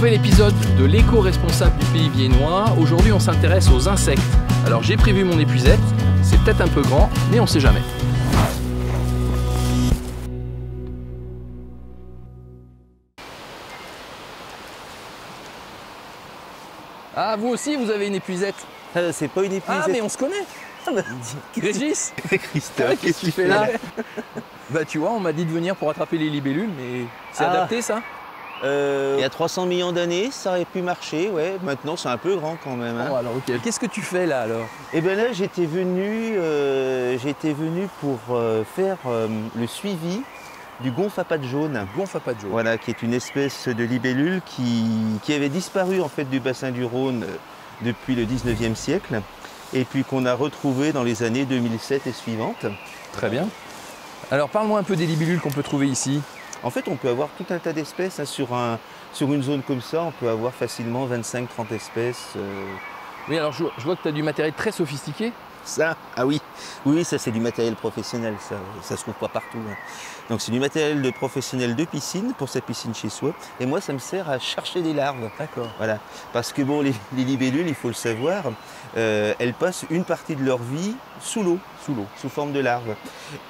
nouvel épisode de l'éco-responsable du pays viennois. Aujourd'hui, on s'intéresse aux insectes. Alors, j'ai prévu mon épuisette. C'est peut-être un peu grand, mais on sait jamais. Ah, vous aussi, vous avez une épuisette? C'est pas une épuisette. Ah, mais on se connaît. Régis, Christophe, qu'est-ce que tu fais là? Bah, tu vois, on m'a dit de venir pour attraper les libellules, mais c'est adapté ça? Il y a 300 millions d'années, ça aurait pu marcher, ouais. Maintenant, c'est un peu grand quand même. Hein. Bon, alors, ok. Qu'est-ce que tu fais là alors? Et bien là, j'étais venu pour faire le suivi du gonfle à pattes jaunes. Gonfle à pattes jaunes. Voilà, qui est une espèce de libellule qui avait disparu en fait du bassin du Rhône depuis le 19e siècle et puis qu'on a retrouvé dans les années 2007 et suivantes. Très bien. Alors parle-moi un peu des libellules qu'on peut trouver ici. En fait, on peut avoir tout un tas d'espèces. Hein, sur une zone comme ça, on peut avoir facilement 25-30 espèces. Oui, alors je vois que tu as du matériel très sophistiqué. Ça, ah oui, oui, ça c'est du matériel professionnel, ça se trouve pas partout. Hein. Donc c'est du matériel de professionnel de piscine, pour sa piscine chez soi. Et moi, ça me sert à chercher des larves. D'accord. Voilà. Parce que bon, les libellules, il faut le savoir, elles passent une partie de leur vie sous l'eau, sous forme de larves.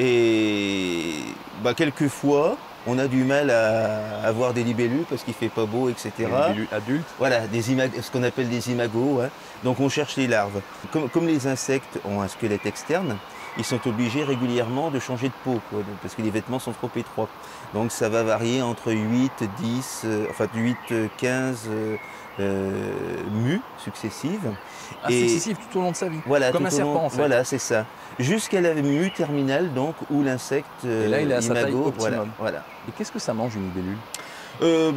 Et bah, quelquefois, on a du mal à avoir des libellules parce qu'il ne fait pas beau, etc. Des libellules adultes. Voilà, ce qu'on appelle des imagos. Hein. Donc on cherche les larves. Comme les insectes ont un squelette externe, ils sont obligés régulièrement de changer de peau, quoi, parce que les vêtements sont trop étroits. Donc ça va varier entre 8, 10, 15 mues successives. Ah, successives tout au long de sa vie. Voilà, comme un serpent en fait. Voilà, c'est ça. Jusqu'à la mue terminale, donc, où l'insecte et là, il est à sa taille optimum. Voilà. Et qu'est-ce que ça mange une libellule?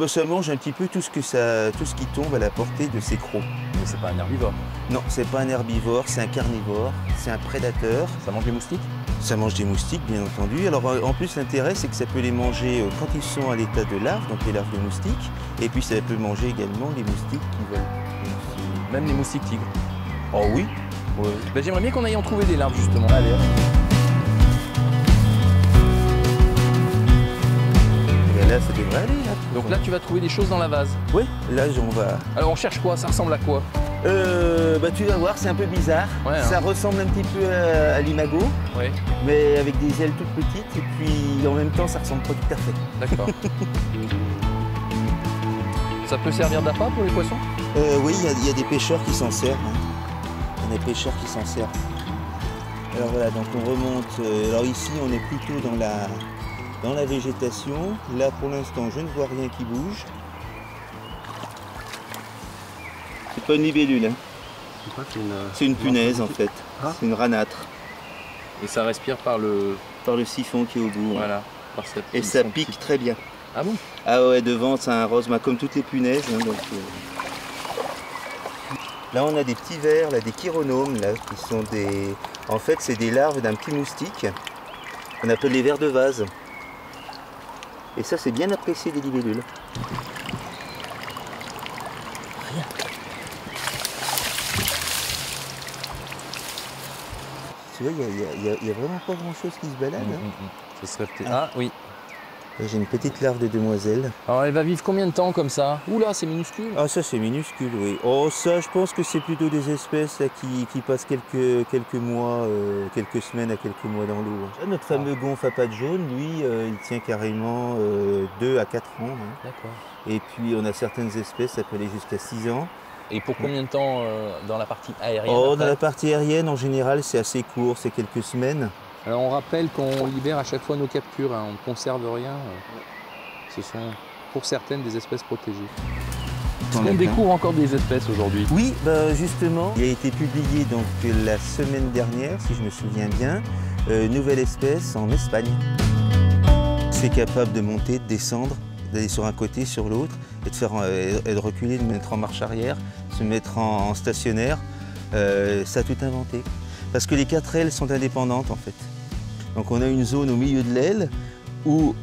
Ça mange un petit peu tout ce qui tombe à la portée de ses crocs. Mais c'est pas un herbivore. Non, c'est pas un herbivore, c'est un carnivore, c'est un prédateur. Ça mange des moustiques? Ça mange des moustiques, bien entendu. Alors en plus, l'intérêt, c'est que ça peut les manger quand ils sont à l'état de larves, donc les larves de moustiques. Et puis ça peut manger également les moustiques qui veulent. Même les moustiques tigres? Oh oui. Ouais. Ben, j'aimerais bien qu'on aille en trouver des larves justement. Allez. Là, ça devrait aller. Là. Donc là, tu vas trouver des choses dans la vase. Oui, là, on va... Alors, on cherche quoi? Ça ressemble à quoi? Tu vas voir, c'est un peu bizarre. Ouais, ça ressemble un petit peu à l'imago, ouais. Mais avec des ailes toutes petites. Et puis, en même temps, ça ressemble pas tout à fait. D'accord. Ça peut servir d'appât pour les poissons? Oui, il y a des pêcheurs qui s'en servent. Hein. Il y a des pêcheurs qui s'en servent. Alors voilà, donc on remonte. Alors ici, on est plutôt dans la végétation. Là, pour l'instant, je ne vois rien qui bouge. C'est pas une libellule. Hein. C'est une punaise, en fait. Ah. C'est une ranâtre. Et ça respire par le siphon qui est au bout. Voilà. Hein. Et ça pique très bien. Ah bon? Ah ouais, devant, c'est un rose, comme toutes les punaises. Hein, donc, Là, on a des petits vers, là, des chironomes, là, qui sont des... En fait, c'est des larves d'un petit moustique qu'on appelle les vers de vase. Et ça, c'est bien apprécié des libellules. Rien. Tu vois, il n'y a vraiment pas grand-chose qui se balade. Hein. Ça serait peut-être... Ah oui. J'ai une petite larve de demoiselle. Alors elle va vivre combien de temps comme ça? Oula, c'est minuscule. Ah ça c'est minuscule, oui. Oh ça, je pense que c'est plutôt des espèces là, qui passent quelques mois, quelques semaines à quelques mois dans l'eau. Notre fameux gonfle à pattes jaunes, lui, il tient carrément 2 à 4 ans. Hein. D'accord. Et puis on a certaines espèces, ça peut aller jusqu'à 6 ans. Et pour combien de temps dans la partie aérienne? Oh, dans la partie aérienne, en général, c'est assez court, c'est quelques semaines. Alors on rappelle qu'on libère à chaque fois nos captures, hein, on ne conserve rien. Ce sont pour certaines des espèces protégées. Est-ce qu'on découvre encore des espèces aujourd'hui? Oui, bah justement, il a été publié donc la semaine dernière, si je me souviens bien, une nouvelle espèce en Espagne. C'est capable de monter, de descendre, d'aller sur un côté, sur l'autre, et de reculer, de mettre en marche arrière, se mettre en stationnaire. Ça a tout inventé. Parce que les 4 ailes sont indépendantes en fait. Donc on a une zone au milieu de l'aile où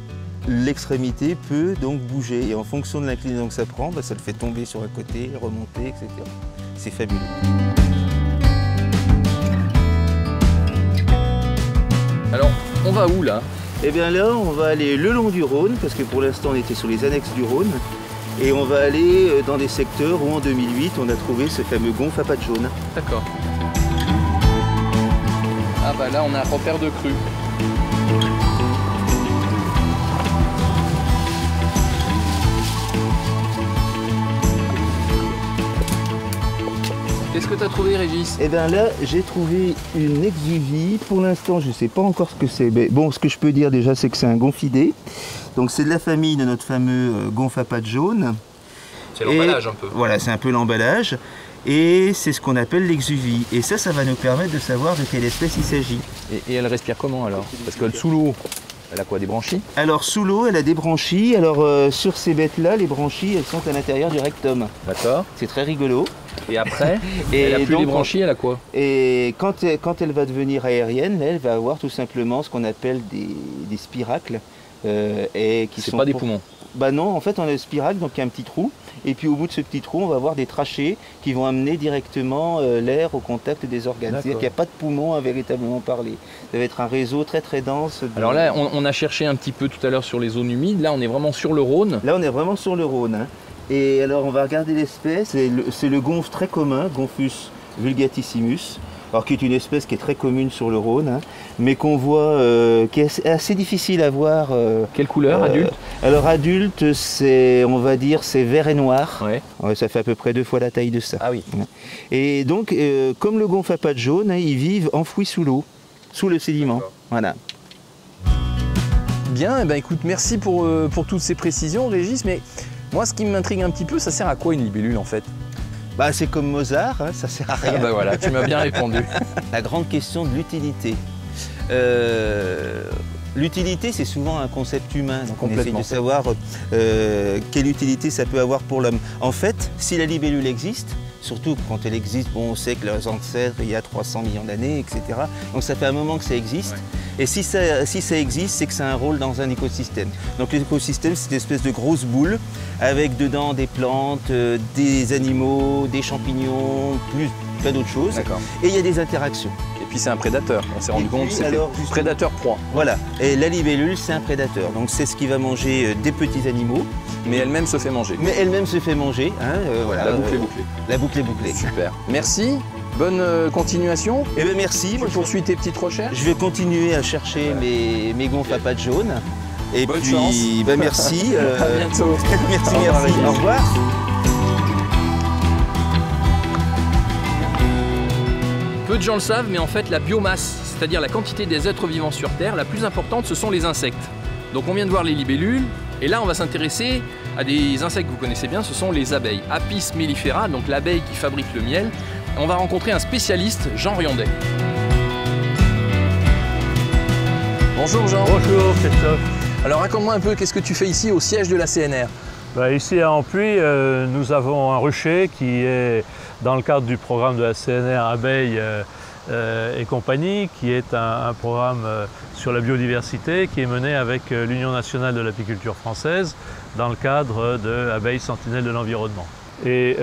l'extrémité peut donc bouger. Et en fonction de l'inclinaison que ça prend, ça le fait tomber sur un côté, remonter, etc. C'est fabuleux. Alors, on va où là? Eh bien là, on va aller le long du Rhône, parce que pour l'instant on était sur les annexes du Rhône. Et on va aller dans des secteurs où en 2008 on a trouvé ce fameux gonfle à pattes jaunes. D'accord. Ah bah là on a un repère de crue. Qu'est-ce que tu as trouvé, Régis? Et bien là, j'ai trouvé une exuvie. Pour l'instant, je ne sais pas encore ce que c'est. Mais bon, ce que je peux dire déjà, c'est que c'est un gonfidé. Donc c'est de la famille de notre fameux gonfle à pattes jaunes. C'est l'emballage un peu. Voilà, c'est un peu l'emballage. Et c'est ce qu'on appelle l'exuvie. Et ça va nous permettre de savoir de quelle espèce il s'agit. Et elle respire comment alors? Parce que sous l'eau, elle a quoi, des branchies? Alors sous l'eau, elle a des branchies. Alors sur ces bêtes-là, les branchies, elles sont à l'intérieur du rectum. D'accord. C'est très rigolo. Et après, elle a plus les branchies, elle a quoi? Et quand elle va devenir aérienne, elle va avoir tout simplement ce qu'on appelle des spiracles. C'est pas des poumons? Bah non, en fait on a le spiracle, donc il y a un petit trou. Et puis au bout de ce petit trou, on va avoir des trachées qui vont amener directement l'air au contact des organes. C'est-à-dire qu'il n'y a pas de poumon à véritablement parler. Ça va être un réseau très très dense. Alors là, on a cherché un petit peu tout à l'heure sur les zones humides. Là, on est vraiment sur le Rhône. Là, on est vraiment sur le Rhône. Hein. Et alors, on va regarder l'espèce. C'est le gonfle très commun, Gonfus vulgatissimus. Alors, qui est une espèce qui est très commune sur le Rhône, hein, mais qu'on voit, qui est assez difficile à voir. Quelle couleur, adulte? Alors, adulte, on va dire, c'est vert et noir. Ouais. Ouais, ça fait à peu près 2 fois la taille de ça. Ah oui. Et donc, comme le gonfle à pattes jaunes, hein, ils vivent enfouis sous l'eau, sous le sédiment. Voilà. Bien, eh ben, écoute, merci pour toutes ces précisions, Régis, mais moi, ce qui m'intrigue un petit peu, ça sert à quoi une libellule en fait? Bah, c'est comme Mozart, hein, ça sert à rien. Ah bah voilà, tu m'as bien répondu. La grande question de l'utilité. L'utilité, c'est souvent un concept humain. Donc on essaie de savoir quelle utilité ça peut avoir pour l'homme. En fait, si la libellule existe, surtout quand elle existe, bon, on sait que leurs ancêtres, il y a 300 millions d'années, etc. Donc ça fait un moment que ça existe. Ouais. Et si ça existe, c'est que ça a un rôle dans un écosystème. Donc l'écosystème, c'est une espèce de grosse boule avec dedans des plantes, des animaux, des champignons, plein d'autres choses. Et il y a des interactions. Et puis c'est un prédateur, on s'est rendu compte, c'est prédateur-proie. Voilà, et la libellule, c'est un prédateur. Donc c'est ce qui va manger des petits animaux. Mais elle-même se fait manger. Mais elle-même se fait manger. Hein, voilà, la boucle est bouclée. La boucle est bouclée. Super. Merci. Bonne continuation. Eh bien merci. Tu poursuis tes petites recherches. Je vais continuer à chercher mes gonfles à pattes jaunes. Et bonne puis, chance. Ben merci. À bientôt. Merci. Au revoir. Peu de gens le savent, mais en fait, la biomasse, c'est-à-dire la quantité des êtres vivants sur Terre, la plus importante, ce sont les insectes. Donc on vient de voir les libellules, et là on va s'intéresser à des insectes que vous connaissez bien, ce sont les abeilles. Apis mellifera, donc l'abeille qui fabrique le miel. On va rencontrer un spécialiste, Jean Riandet. Bonjour Jean. Bonjour Christophe. Alors raconte-moi un peu, qu'est-ce que tu fais ici au siège de la CNR? Ici à Ampuis, nous avons un rucher qui est dans le cadre du programme de la CNR Abeilles et compagnie, qui est un programme sur la biodiversité qui est mené avec l'Union nationale de l'apiculture française dans le cadre de Abeilles sentinelles de l'environnement. Et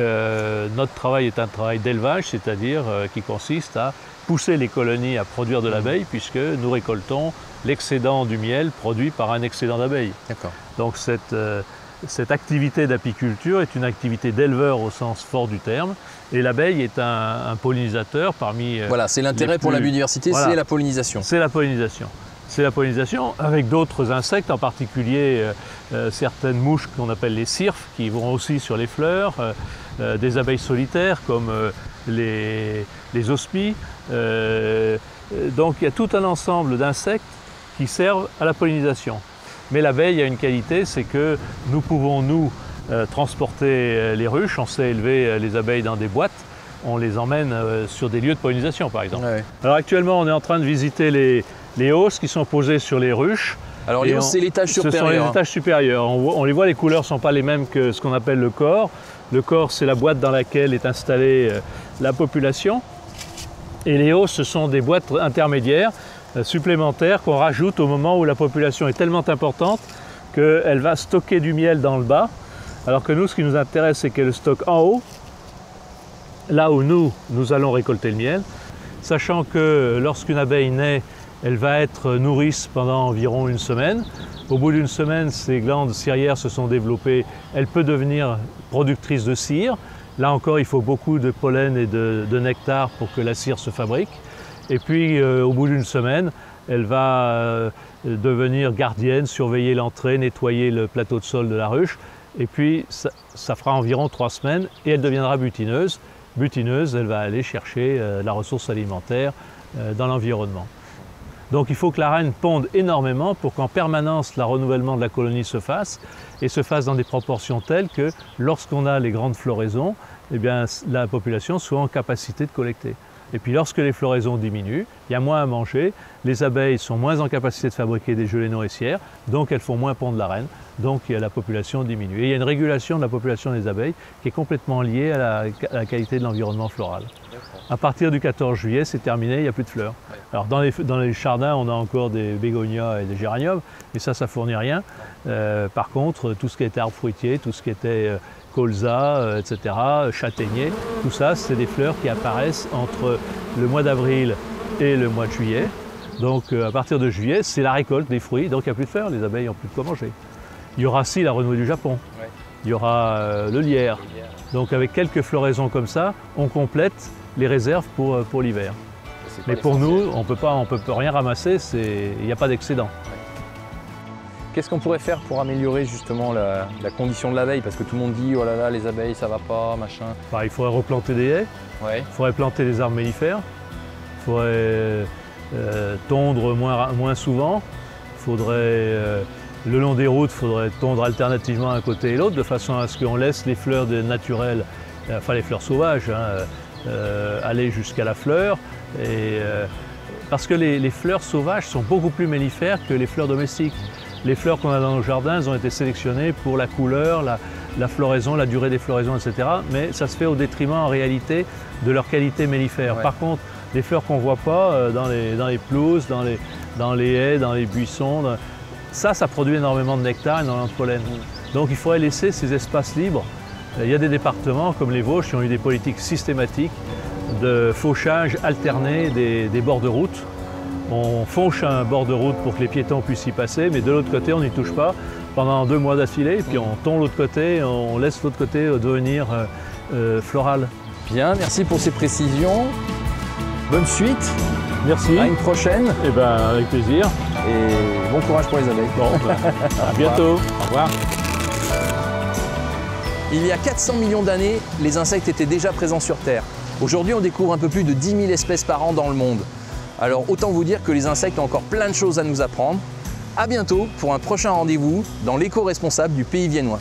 notre travail est un travail d'élevage, c'est-à-dire qui consiste à pousser les colonies à produire de l'abeille, puisque nous récoltons l'excédent du miel produit par un excédent d'abeilles. Donc cette activité d'apiculture est une activité d'éleveur au sens fort du terme, et l'abeille est un pollinisateur parmi... Voilà, c'est l'intérêt pour la biodiversité, voilà. C'est la pollinisation. C'est la pollinisation. C'est la pollinisation avec d'autres insectes, en particulier certaines mouches qu'on appelle les cirfes, qui vont aussi sur les fleurs, des abeilles solitaires comme les osmies. Donc il y a tout un ensemble d'insectes qui servent à la pollinisation. Mais l'abeille a une qualité, c'est que nous pouvons, nous, transporter les ruches. On sait élever les abeilles dans des boîtes. On les emmène sur des lieux de pollinisation, par exemple. Ouais. Alors actuellement, on est en train de visiter les hausses qui sont posées sur les ruches. Alors les hausses, c'est l'étage supérieur. Ce sont les étages supérieurs. On les voit, les couleurs ne sont pas les mêmes que ce qu'on appelle le corps. Le corps, c'est la boîte dans laquelle est installée la population. Et les hausses, ce sont des boîtes intermédiaires supplémentaires qu'on rajoute au moment où la population est tellement importante qu'elle va stocker du miel dans le bas, alors que nous, ce qui nous intéresse, c'est qu'elle stocke en haut, là où nous allons récolter le miel, sachant que lorsqu'une abeille naît, Elle va être nourrice pendant environ une semaine. Au bout d'une semaine, ces glandes cirières se sont développées. Elle peut devenir productrice de cire. Là encore, il faut beaucoup de pollen et de nectar pour que la cire se fabrique. Et puis, au bout d'une semaine, elle va devenir gardienne, surveiller l'entrée, nettoyer le plateau de sol de la ruche. Et puis, ça fera environ 3 semaines et elle deviendra butineuse. Butineuse, elle va aller chercher la ressource alimentaire dans l'environnement. Donc il faut que la reine ponde énormément pour qu'en permanence le renouvellement de la colonie se fasse et se fasse dans des proportions telles que lorsqu'on a les grandes floraisons, eh bien, la population soit en capacité de collecter. Et puis lorsque les floraisons diminuent, il y a moins à manger, les abeilles sont moins en capacité de fabriquer des gelées nourricières, donc elles font moins pondre la reine, donc la population diminue. Et il y a une régulation de la population des abeilles qui est complètement liée à la qualité de l'environnement floral. À partir du 14 juillet, c'est terminé, il n'y a plus de fleurs. Alors dans les jardins, on a encore des bégonias et des géraniums, mais ça fournit rien. Par contre, tout ce qui était arbres fruitiers, tout ce qui était colza, etc., châtaignier, tout ça, c'est des fleurs qui apparaissent entre le mois d'avril et le mois de juillet. Donc à partir de juillet, c'est la récolte des fruits, donc il n'y a plus de fleurs, les abeilles n'ont plus de quoi manger. Il y aura aussi la renouée du Japon, il y aura le lierre. Donc avec quelques floraisons comme ça, on complète les réserves pour l'hiver. Mais pour nous, on ne peut rien ramasser, il n'y a pas d'excédent. Qu'est-ce qu'on pourrait faire pour améliorer justement la condition de l'abeille? Parce que tout le monde dit, oh là là, les abeilles, ça va pas, machin. Il faudrait replanter des haies, il faudrait planter des arbres mellifères, il faudrait tondre moins souvent, il faudrait, le long des routes, il faudrait tondre alternativement un côté et l'autre, de façon à ce qu'on laisse les fleurs naturelles, enfin les fleurs sauvages, aller jusqu'à la fleur. Parce que les fleurs sauvages sont beaucoup plus mellifères que les fleurs domestiques. Les fleurs qu'on a dans nos jardins, elles ont été sélectionnées pour la couleur, la floraison, la durée des floraisons, etc. Mais ça se fait au détriment en réalité de leur qualité mellifère. Par contre, les fleurs qu'on ne voit pas dans les pelouses, dans les haies, dans les buissons, ça produit énormément de nectar, énormément de pollen. Donc il faudrait laisser ces espaces libres. Il y a des départements comme les Vosges qui ont eu des politiques systématiques de fauchage alterné des bords de route. On fauche un bord de route pour que les piétons puissent y passer, mais de l'autre côté, on n'y touche pas pendant 2 mois d'affilée, puis on tond l'autre côté, on laisse l'autre côté devenir floral. Bien, merci pour ces précisions. Bonne suite. Merci. À une prochaine. Eh ben, avec plaisir. Et bon courage pour les abeilles. Bon, à bientôt. Au revoir. Il y a 400 millions d'années, les insectes étaient déjà présents sur Terre. Aujourd'hui, on découvre un peu plus de 10 000 espèces par an dans le monde. Alors autant vous dire que les insectes ont encore plein de choses à nous apprendre. À bientôt pour un prochain rendez-vous dans l'éco-responsable du Pays Viennois.